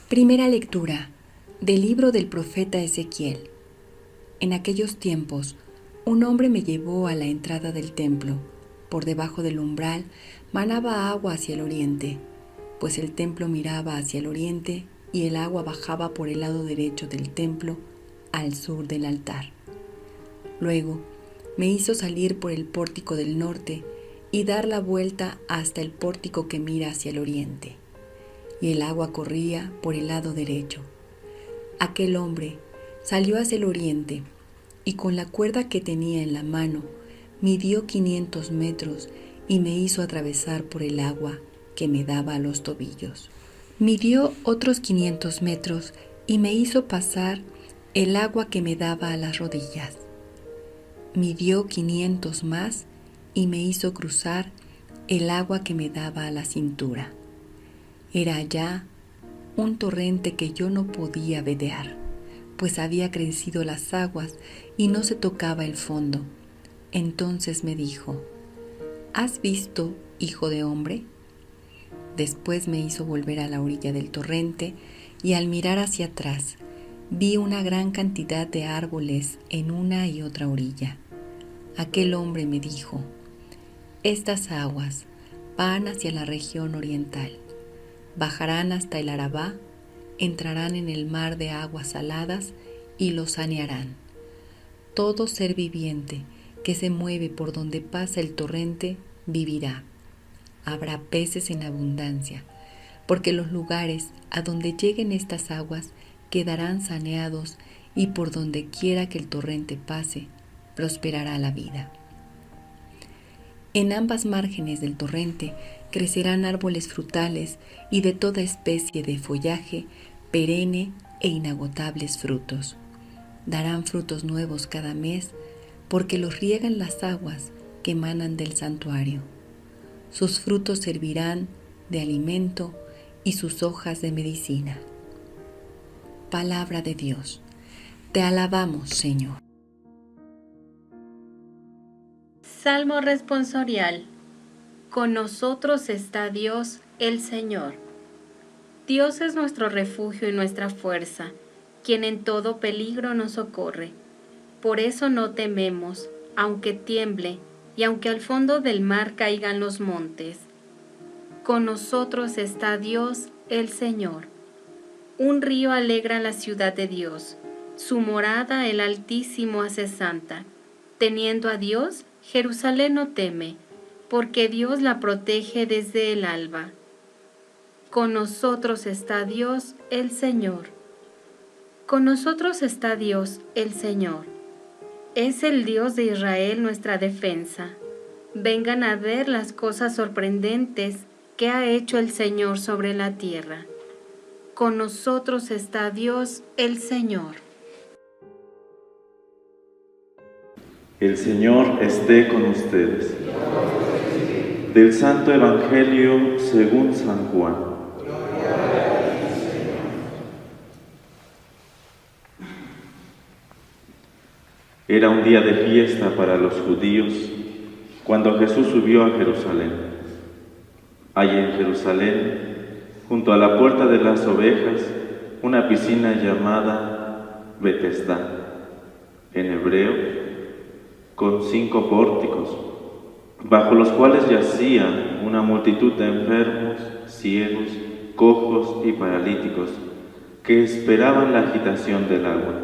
Primera lectura del libro del profeta Ezequiel. En aquellos tiempos, un hombre me llevó a la entrada del templo. Por debajo del umbral manaba agua hacia el oriente, pues el templo miraba hacia el oriente y el agua bajaba por el lado derecho del templo al sur del altar. Luego me hizo salir por el pórtico del norte y dar la vuelta hasta el pórtico que mira hacia el oriente, y el agua corría por el lado derecho. Aquel hombre salió hacia el oriente y con la cuerda que tenía en la mano midió 500 metros y me hizo atravesar por el agua que me daba a los tobillos. Midió otros 500 metros y me hizo pasar el agua que me daba a las rodillas. Midió 500 más y me hizo cruzar el agua que me daba a la cintura. Era ya un torrente que yo no podía vedear, pues había crecido las aguas y no se tocaba el fondo. Entonces me dijo: ¿Has visto, hijo de hombre? Después me hizo volver a la orilla del torrente y al mirar hacia atrás vi una gran cantidad de árboles en una y otra orilla. Aquel hombre me dijo: Estas aguas van hacia la región oriental, bajarán hasta el Arabá, entrarán en el mar de aguas saladas y lo sanearán. Todo ser viviente que se mueve por donde pasa el torrente vivirá. Habrá peces en abundancia, porque los lugares a donde lleguen estas aguas quedarán saneados y por donde quiera que el torrente pase, prosperará la vida. En ambas márgenes del torrente crecerán árboles frutales y de toda especie de follaje perenne e inagotables frutos. Darán frutos nuevos cada mes, porque los riegan las aguas que emanan del santuario. Sus frutos servirán de alimento y sus hojas de medicina. Palabra de Dios. Te alabamos, Señor. Salmo responsorial. Con nosotros está Dios, el Señor. Dios es nuestro refugio y nuestra fuerza, quien en todo peligro nos socorre. Por eso no tememos, aunque tiemble, y aunque al fondo del mar caigan los montes. Con nosotros está Dios, el Señor. Un río alegra la ciudad de Dios. Su morada el Altísimo hace santa. Teniendo a Dios, Jerusalén no teme, porque Dios la protege desde el alba. Con nosotros está Dios, el Señor. Con nosotros está Dios, el Señor. Es el Dios de Israel nuestra defensa. Vengan a ver las cosas sorprendentes que ha hecho el Señor sobre la tierra. Con nosotros está Dios, el Señor. El Señor esté con ustedes. Del Santo Evangelio según San Juan. Era un día de fiesta para los judíos cuando Jesús subió a Jerusalén. Hay en Jerusalén, junto a la puerta de las ovejas, una piscina llamada Betesda, en hebreo, con 5 pórticos, bajo los cuales yacía una multitud de enfermos, ciegos, cojos y paralíticos, que esperaban la agitación del agua.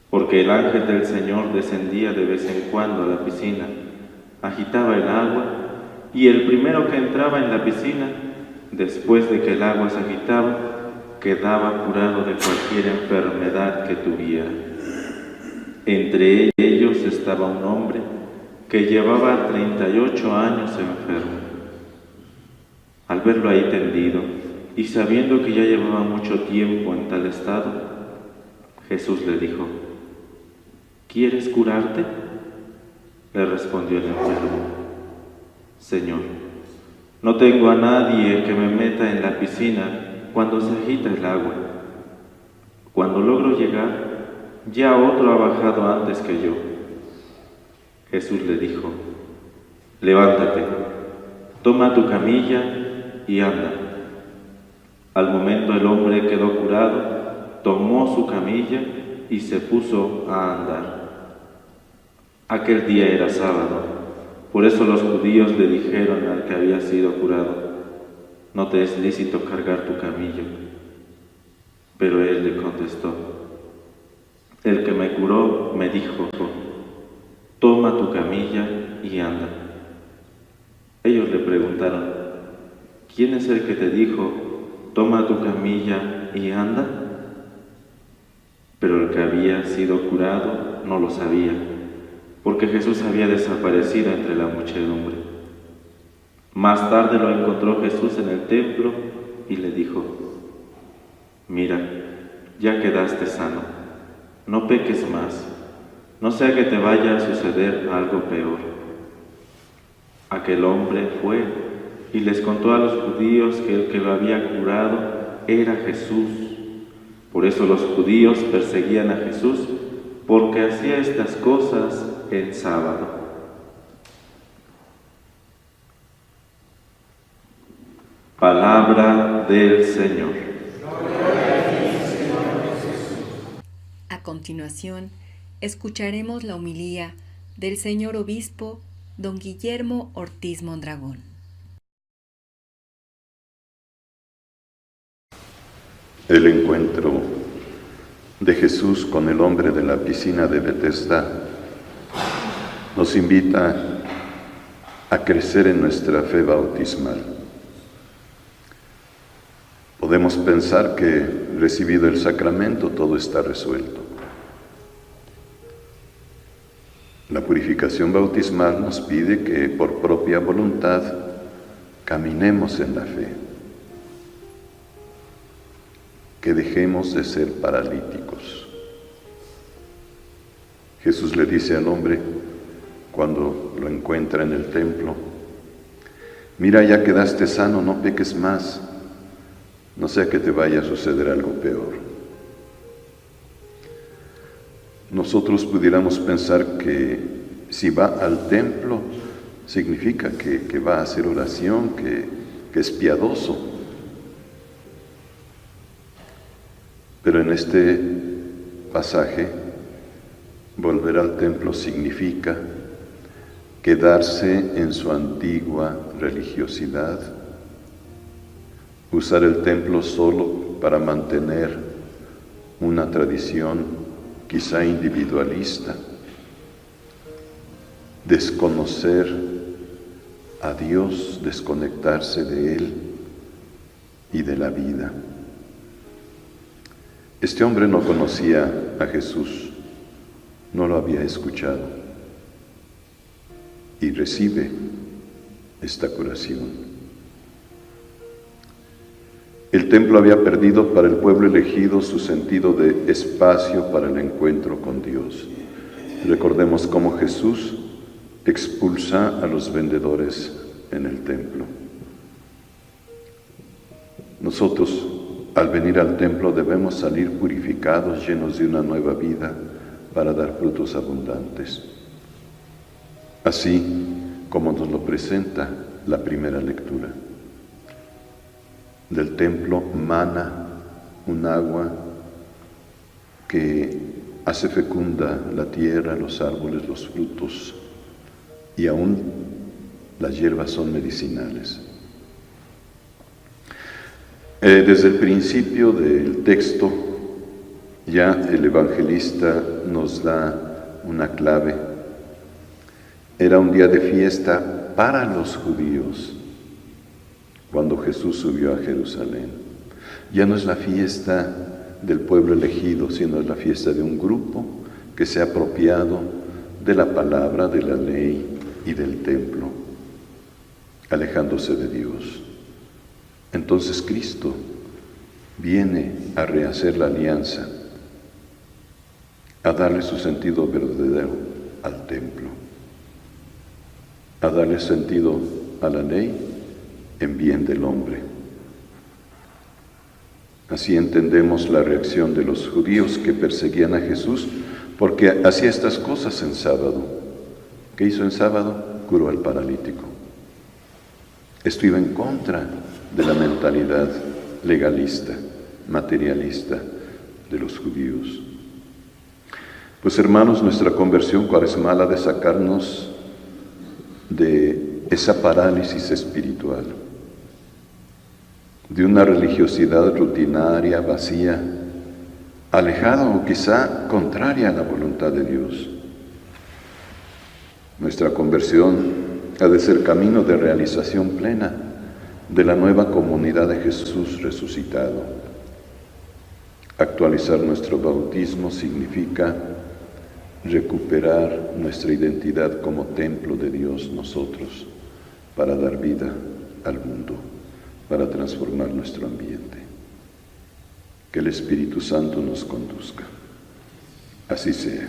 Porque el ángel del Señor descendía de vez en cuando a la piscina, agitaba el agua, y el primero que entraba en la piscina, después de que el agua se agitaba, quedaba curado de cualquier enfermedad que tuviera. Entre ellos estaba un hombre que llevaba 38 años enfermo. Al verlo ahí tendido, y sabiendo que ya llevaba mucho tiempo en tal estado, Jesús le dijo: ¿Quieres curarte? Le respondió el enfermo: Señor, no tengo a nadie que me meta en la piscina cuando se agita el agua. Cuando logro llegar, ya otro ha bajado antes que yo. Jesús le dijo: Levántate, toma tu camilla y anda. Al momento el hombre quedó curado, tomó su camilla y se puso a andar. Aquel día era sábado, por eso los judíos le dijeron al que había sido curado: no te es lícito cargar tu camilla. Pero él le contestó: el que me curó me dijo: toma tu camilla y anda. Ellos le preguntaron: ¿quién es el que te dijo: toma tu camilla y anda? Pero el que había sido curado no lo sabía, porque Jesús había desaparecido entre la muchedumbre. Más tarde lo encontró Jesús en el templo y le dijo: mira, ya quedaste sano, no peques más, no sea que te vaya a suceder algo peor. Aquel hombre fue y les contó a los judíos que el que lo había curado era Jesús. Por eso los judíos perseguían a Jesús, porque hacía estas cosas en sábado. Palabra del Señor. A continuación, escucharemos la homilía del señor obispo don Guillermo Ortiz Mondragón. El encuentro de Jesús con el hombre de la piscina de Betesda nos invita a crecer en nuestra fe bautismal. Podemos pensar que, recibido el sacramento, todo está resuelto. La purificación bautismal nos pide que, por propia voluntad, caminemos en la fe, que dejemos de ser paralíticos. Jesús le dice al hombre, cuando lo encuentra en el templo: mira, ya quedaste sano, no peques más, no sea que te vaya a suceder algo peor. Nosotros pudiéramos pensar que si va al templo significa que va a hacer oración, que es piadoso. Pero en este pasaje, volver al templo significa quedarse en su antigua religiosidad, usar el templo solo para mantener una tradición quizá individualista, desconocer a Dios, desconectarse de Él y de la vida. Este hombre no conocía a Jesús, no lo había escuchado y recibe esta curación. El templo había perdido para el pueblo elegido su sentido de espacio para el encuentro con Dios. Recordemos cómo Jesús expulsa a los vendedores en el templo. Nosotros, al venir al templo, debemos salir purificados, llenos de una nueva vida, para dar frutos abundantes. Así como nos lo presenta la primera lectura. Del templo mana un agua que hace fecunda la tierra, los árboles, los frutos, y aún las hierbas son medicinales. Desde el principio del texto, ya el evangelista nos da una clave. Era un día de fiesta para los judíos cuando Jesús subió a Jerusalén. Ya no es la fiesta del pueblo elegido, sino es la fiesta de un grupo que se ha apropiado de la palabra, de la ley y del templo, alejándose de Dios. Entonces Cristo viene a rehacer la alianza, a darle su sentido verdadero al templo, a darle sentido a la ley en bien del hombre. Así entendemos la reacción de los judíos que perseguían a Jesús porque hacía estas cosas en sábado. ¿Qué hizo en sábado? Curó al paralítico. Esto iba en contra de la mentalidad legalista, materialista de los judíos. Pues hermanos, nuestra conversión cuaresmal ha de sacarnos de esa parálisis espiritual, de una religiosidad rutinaria, vacía, alejada o quizá contraria a la voluntad de Dios. Nuestra conversión ha de ser camino de realización plena de la nueva comunidad de Jesús resucitado. Actualizar nuestro bautismo significa recuperar nuestra identidad como templo de Dios nosotros, para dar vida al mundo, para transformar nuestro ambiente. Que el Espíritu Santo nos conduzca. Así sea.